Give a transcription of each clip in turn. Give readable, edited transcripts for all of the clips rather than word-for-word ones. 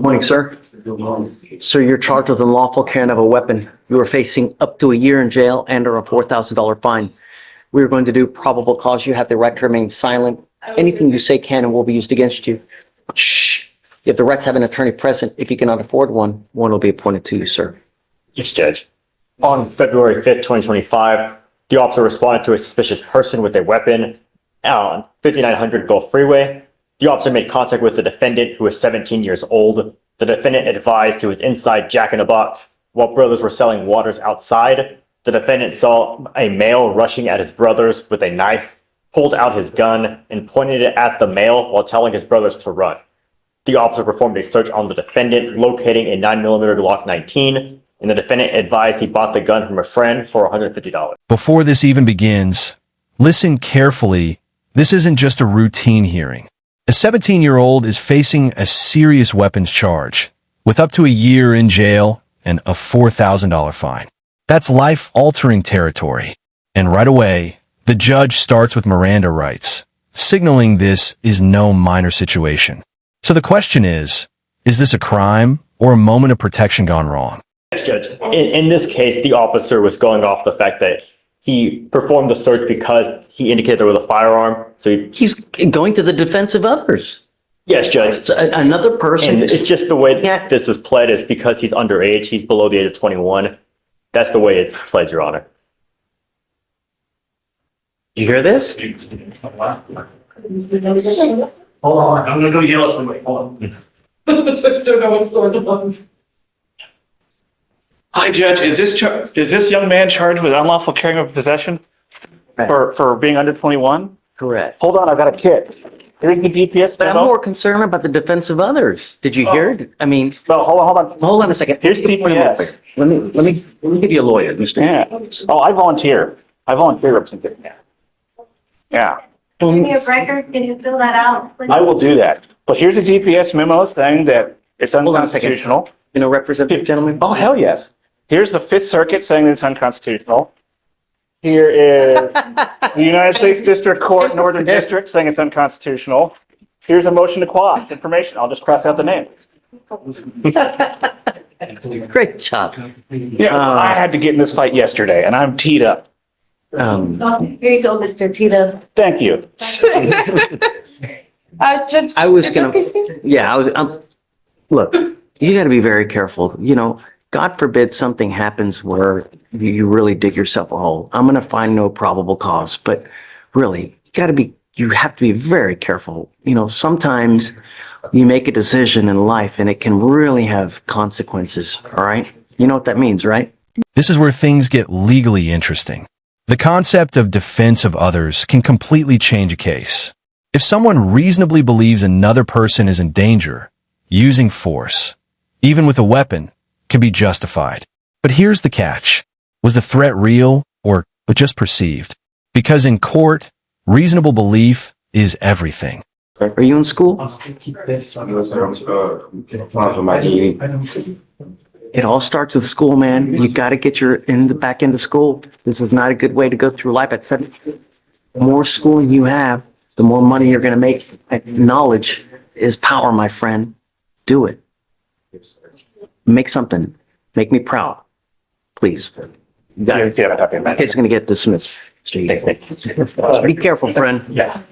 Morning, sir. Sir, you're charged with unlawful carrying of a weapon. You are facing up to a year in jail and or a $4,000 fine. We're going to do probable cause. You have the right to remain silent. Anything you say can and will be used against you. Shh. You have the right to have an attorney present. If you cannot afford one, one will be appointed to you, sir. Yes, Judge. On February 5th, 2025, the officer responded to a suspicious person with a weapon on 5900 Gulf Freeway. The officer made contact with the defendant, who was 17 years old. The defendant advised he was inside Jack in the Box while brothers were selling waters outside. The defendant saw a male rushing at his brothers with a knife, pulled out his gun, and pointed it at the male while telling his brothers to run. The officer performed a search on the defendant, locating a 9mm Glock 19, and the defendant advised he bought the gun from a friend for $150. Before this even begins, listen carefully. This isn't just a routine hearing. A 17-year-old is facing a serious weapons charge with up to a year in jail and a $4,000 fine. That's life-altering territory. And right away, the judge starts with Miranda rights, signaling this is no minor situation. So the question is this a crime or a moment of protection gone wrong? Yes, Judge. In this case, the officer was going off the fact that he performed the search because he indicated there was a firearm. So He's going to the defense of others. yes, Judge. It's another person. And it's just the way this is pled is because he's underage. He's below the age of 21. That's the way it's pled, Your Honor. You hear this? Hold on, I'm gonna go yell at somebody. Hold on. Don't know what's going on. Hi, Judge. Is this young man charged with unlawful carrying of possession for being under 21? Correct. Hold on, I've got a kit. Here's the GPS But I'm memo. more concerned about the defense of others. Did you hear it? I mean, No, hold on. hold on a second. Here's GPS. Let me give you a lawyer, Mr. Yeah. Oh, I volunteer. I volunteer representation. Yeah, Give me a record, can you fill that out, please? I will do that. But here's a GPS memo saying that it's on a second. unconstitutional. You know, representative gentleman? Oh, hell yes. Here's the Fifth Circuit saying that it's unconstitutional. Here is the United States District Court, Northern District, saying it's unconstitutional. Here's a motion to quash information. I'll just cross out the name. Great job. Yeah, I had to get in this fight yesterday, and I'm teed up. Here you go, Mr. Tito. Thank you. Judge. I was is there gonna, PC? yeah, look, you gotta be very careful. You know, God forbid something happens where you really dig yourself a hole. I'm gonna find no probable cause, but really, you have to be very careful. You know, sometimes you make a decision in life and it can really have consequences, all right? You know what that means, right? This is where things get legally interesting. The concept of defense of others can completely change a case. If someone reasonably believes another person is in danger, using force, even with a weapon, can be justified. But here's the catch. Was the threat real or just perceived? Because in court, reasonable belief is everything. Are you in school? It all starts with school, man. You got to get back into school. This is not a good way to go through life at 17. The more schooling you have, the more money you're going to make. Knowledge is power, my friend. Do it. Make something. Make me proud. Please. You got it. It's going to get dismissed. Be careful, friend. Yeah.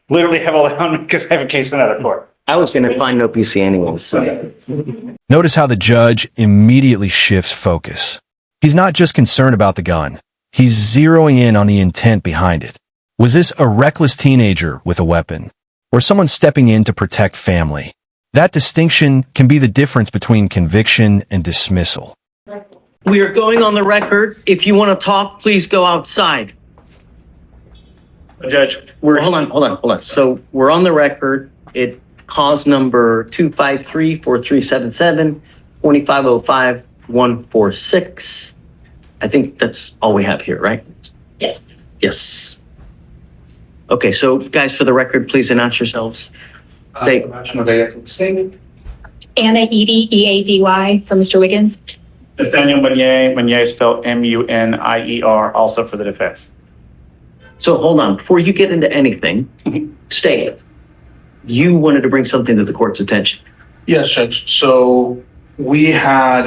Literally have all that on me because I have a case in another court. I was going to find no PC anyways. So. Notice how the judge immediately shifts focus. He's not just concerned about the gun. He's zeroing in on the intent behind it. Was this a reckless teenager with a weapon? Or someone stepping in to protect family? That distinction can be the difference between conviction and dismissal. We are going on the record. If you want to talk, please go outside. Judge, Hold on. So we're on the record. It cause number 253-4377, 2505-146. I think that's all we have here, right? Yes. Yes. Okay, so guys, for the record, please announce yourselves. State. Anna Eady, EADY, for Mr. Wiggins. Nathaniel Meunier spelled Munier, also for the defense. So hold on, before you get into anything, state. you wanted to bring something to the court's attention. Yes, Judge. So we had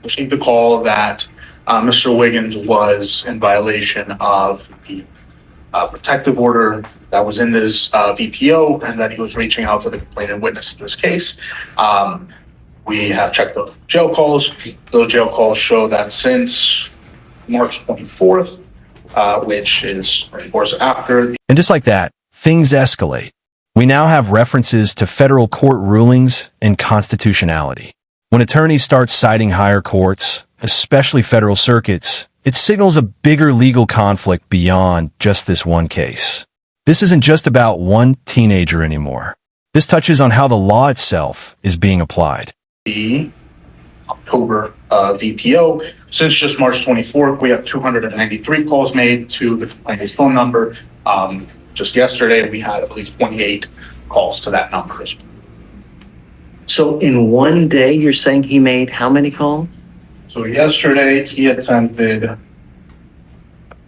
received a call that Mr. Wiggins was in violation of the protective order that was in this VPO, and that he was reaching out to the complainant witness in this case. We have checked the jail calls. Those jail calls show that since March 24th, which is, of course, after. And just like that, things escalate. We now have references to federal court rulings and constitutionality. When attorneys start citing higher courts, especially federal circuits, it signals a bigger legal conflict beyond just this one case. This isn't just about one teenager anymore. This touches on how the law itself is being applied. The October VPO. Since just March 24th, we have 293 calls made to the complainant's phone number. Just yesterday, we had, I believe, 28 calls to that number as well. So in one day, you're saying he made how many calls? So yesterday, he attempted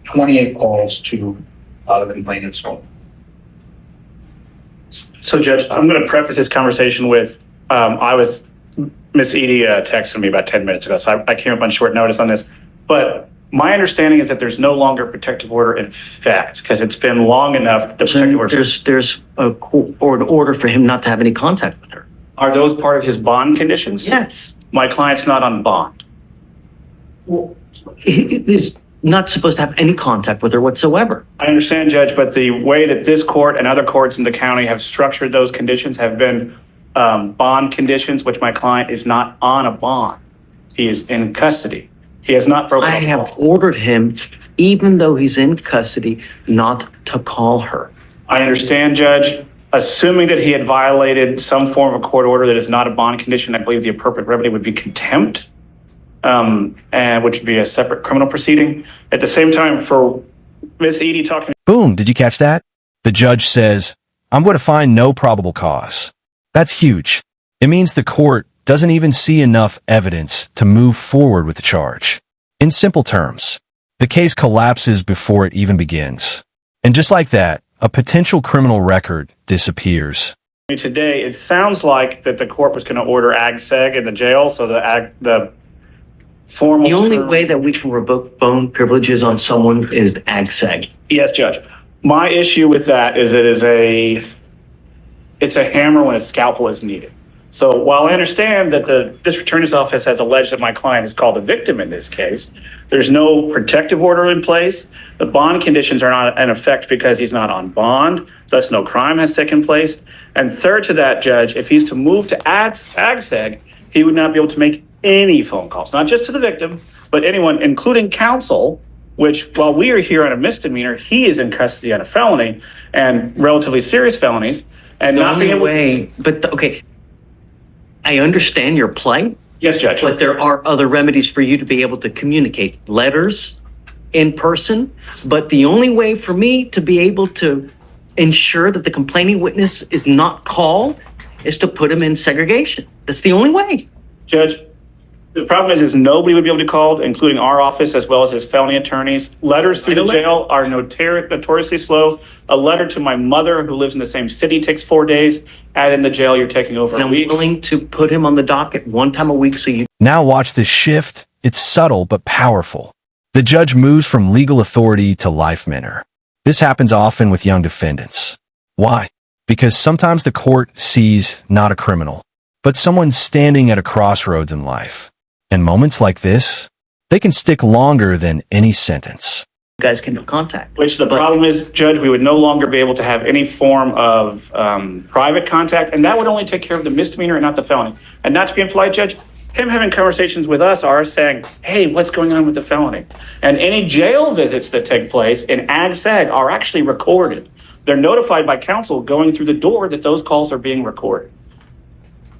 28 calls to the complainant's phone. So Judge, I'm going to preface this conversation with, Miss Edie texted me about 10 minutes ago, so I came up on short notice on this. But my understanding is that there's no longer protective order in effect because it's been long enough that the protective order. There's an order for him not to have any contact with her. Are those part of his bond conditions? Yes. My client's not on bond. He is not supposed to have any contact with her whatsoever. I understand, Judge, but the way that this court and other courts in the county have structured those conditions have been bond conditions, which my client is not on a bond. He is in custody. He has not broken. I have ordered him, even though he's in custody, not to call her. I understand, Judge. Assuming that he had violated some form of a court order that is not a bond condition, I believe the appropriate remedy would be contempt, and which would be a separate criminal proceeding. At the same time, for Miss Edie talking. Boom, did you catch that? The judge says, I'm going to find no probable cause. That's huge. It means the court doesn't even see enough evidence to move forward with the charge. In simple terms, the case collapses before it even begins. And just like that, a potential criminal record disappears. Today, it sounds like that the court was going to order ag-seg in the jail, so the formal. The only way that we can revoke phone privileges on someone is ag-seg. Yes, Judge. My issue with that is it's a hammer when a scalpel is needed. So while I understand that the district attorney's office has alleged that my client is called a victim in this case, there's no protective order in place. The bond conditions are not in effect because he's not on bond. Thus, no crime has taken place. And third to that, Judge, if he's to move to ag-seg, he would not be able to make any phone calls, not just to the victim, but anyone, including counsel, which while we are here on a misdemeanor, he is in custody on a felony and relatively serious felonies. And The not being only able. way, okay, I understand your plight, Yes, Judge. but there are other remedies for you to be able to communicate. Letters, in person, but the only way for me to be able to ensure that the complaining witness is not called is to put him in segregation. That's the only way. Judge, the problem is nobody would be able to call, including our office as well as his felony attorneys. Letters through the jail are notoriously slow. A letter to my mother, who lives in the same city, takes 4 days. And in the jail, you're taking over And a I'm week. willing to put him on the docket one time a week so you Now watch this shift. It's subtle but powerful. The judge moves from legal authority to life mentor. This happens often with young defendants. Why? Because sometimes the court sees not a criminal, but someone standing at a crossroads in life. And moments like this, they can stick longer than any sentence. guys can have contact. Which the problem is, Judge, we would no longer be able to have any form of private contact, and that would only take care of the misdemeanor and not the felony. And not to be impolite, Judge, him having conversations with us are saying, hey, what's going on with the felony? And any jail visits that take place in ag-seg are actually recorded. They're notified by counsel going through the door that those calls are being recorded.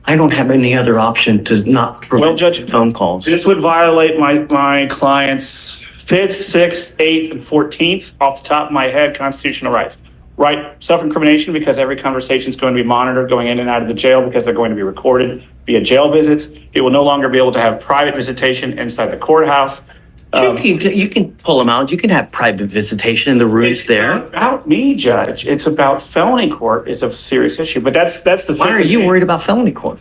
I don't have any other option to not prevent Judge, phone calls. This would violate my client's 5th, 6th, 8th, and 14th, off the top of my head, constitutional rights. Right, self-incrimination, because every conversation is going to be monitored going in and out of the jail because they're going to be recorded via jail visits. He will no longer be able to have private visitation inside the courthouse. You can pull them out. You can have private visitation in the rooms It's there. not about me, Judge. It's about felony court is a serious issue, but that's the. Why are you worried about felony court?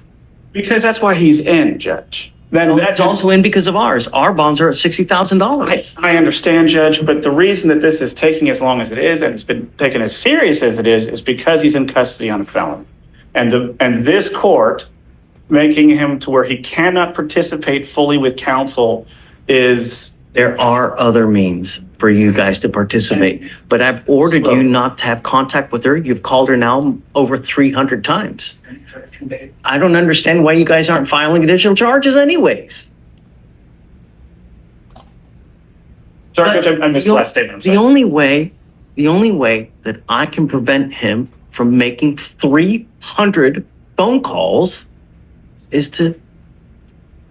Because that's why he's in, Judge. Then That's also in because of ours. Our bonds are at $60,000. I understand, Judge, but the reason that this is taking as long as it is and it's been taken as serious as it is because he's in custody on a felony. And this court making him to where he cannot participate fully with counsel is. There are other means for you guys to participate, but I've ordered you not to have contact with her. You've called her now over 300 times. I don't understand why you guys aren't filing additional charges anyways. Sorry, Judge, I missed the last statement. I'm The sorry. only way that I can prevent him from making 300 phone calls is to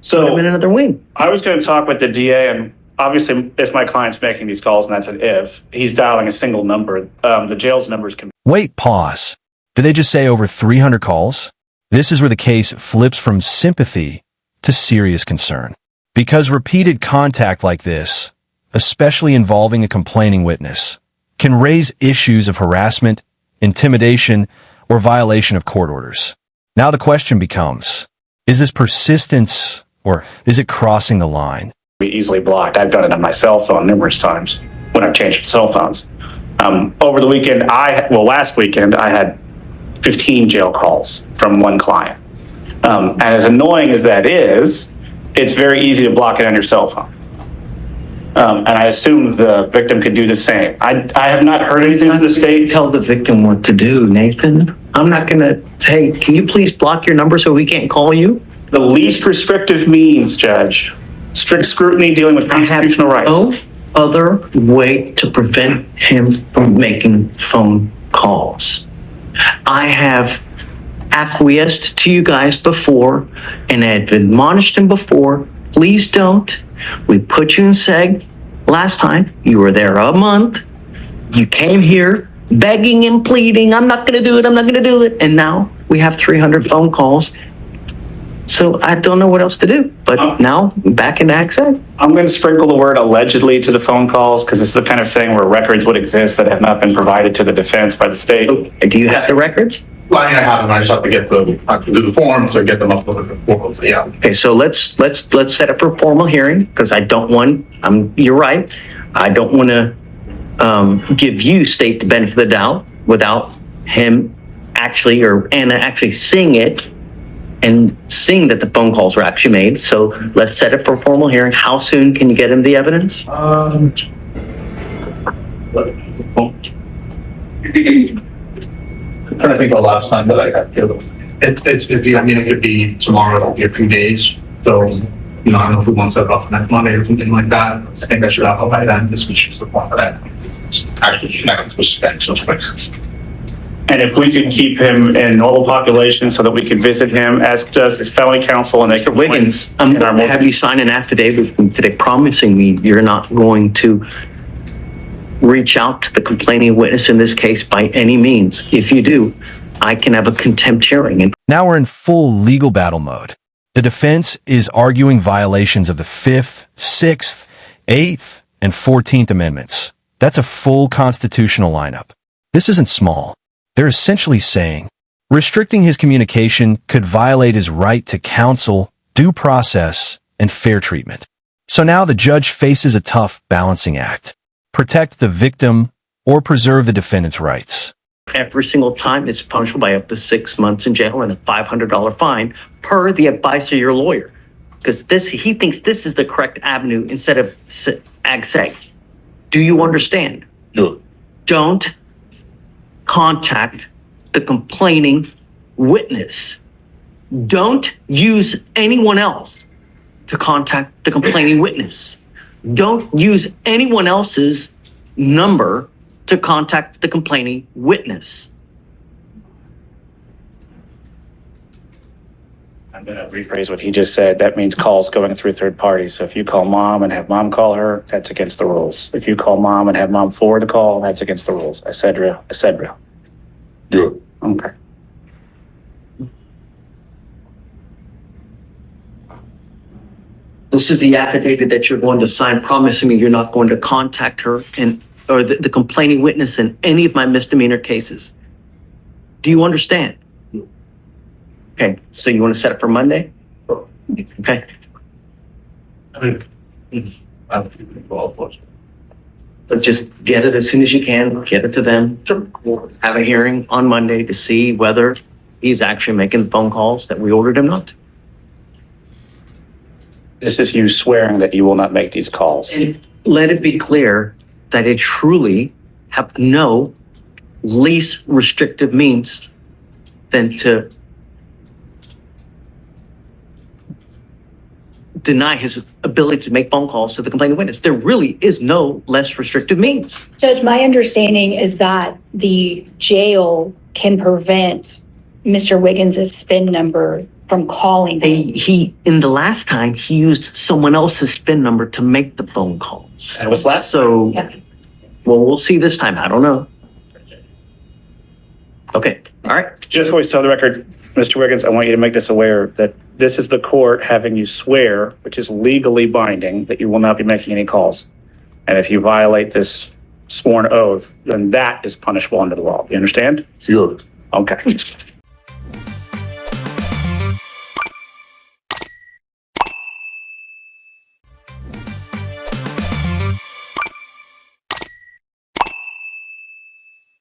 put him in another wing. I was going to talk with the DA, and obviously, if my client's making these calls, and that's an if, he's dialing a single number. The jail's numbers can. Wait, pause. Did they just say over 300 calls? This is where the case flips from sympathy to serious concern. Because repeated contact like this, especially involving a complaining witness, can raise issues of harassment, intimidation, or violation of court orders. Now the question becomes, is this persistence or is it crossing the line? Be easily blocked. I've done it on my cell phone numerous times when I've changed cell phones. Over the weekend, last weekend, I had 15 jail calls from one client. And as annoying as that is, it's very easy to block it on your cell phone. And I assume the victim could do the same. I have not heard anything from the state. Tell the victim what to do, Nathan. I'm not going to say, can you please block your number so we can't call you? The least restrictive means, Judge. Strict scrutiny dealing with constitutional rights. No other way to prevent him from making phone calls. I have acquiesced to you guys before and I've admonished him before. Please don't. We put you in seg last time. You were there a month. You came here begging and pleading. I'm not going to do it. I'm not going to do it. And now we have 300 phone calls. So I don't know what else to do. But now back into ACSEG. I'm going to sprinkle the word allegedly to the phone calls because it's the kind of thing where records would exist that have not been provided to the defense by the state. Do you have the records? Well, I mean, I have them. I just have to get I have to do the forms or get them up with the forms. Yeah. Okay, so let's set up a formal hearing because I don't want. You're right. I don't want to give you state the benefit of the doubt without him actually or Anna actually seeing it and seeing that the phone calls were actually made. So let's set up for a formal hearing. How soon can you get him the evidence? I'm trying to think of the last time that I got killed. It could be tomorrow, it'll be a few days. So, I don't know if we want to set it off next Monday or something like that. I think I should have it by then. This is the point for that. Actually, connected with those places. And if we could keep him in normal population so that we could visit him, as does his felony counsel, and they could. Wiggins, I'm going to have you sign an affidavit from today promising me you're not going to reach out to the complaining witness in this case by any means. If you do, I can have a contempt hearing. And Now we're in full legal battle mode. The defense is arguing violations of the 5th, 6th, 8th, and 14th Amendments. That's a full constitutional lineup. This isn't small. They're essentially saying restricting his communication could violate his right to counsel, due process, and fair treatment. So now the judge faces a tough balancing act. Protect the victim or preserve the defendant's rights. every single time it's punishable by up to 6 months in jail and a $500 fine per the advice of your lawyer. Because he thinks this is the correct avenue instead of AgSeg. Do you understand? No. Don't contact the complaining witness. Don't use anyone else to contact the complaining witness. Don't use anyone else's number to contact the complaining witness. I'm going to rephrase what he just said. That means calls going through third parties. So if you call mom and have mom call her, that's against the rules. If you call mom and have mom forward the call, that's against the rules. Etc. Yeah. Okay. This is the affidavit that you're going to sign promising me you're not going to contact her or the complaining witness in any of my misdemeanor cases. Do you understand? Okay, so you want to set it for Monday? Okay, but just get it as soon as you can, get it to them. Have a hearing on Monday to see whether he's actually making the phone calls that we ordered him not to. This is you swearing that you will not make these calls. And let it be clear that I truly have no least restrictive means than to deny his ability to make phone calls to the complaining witness. There really is no less restrictive means. Judge, my understanding is that the jail can prevent Mr. Wiggins' SPIN number from calling him. In the last time, he used someone else's SPIN number to make the phone calls. And what's that? So, Yeah. well, we'll see this time. I don't know. Okay, all right. Just always tell the record, Mr. Wiggins, I want you to make this aware that this is the court having you swear, which is legally binding, that you will not be making any calls. And if you violate this sworn oath, then that is punishable under the law. You understand? Good. Okay.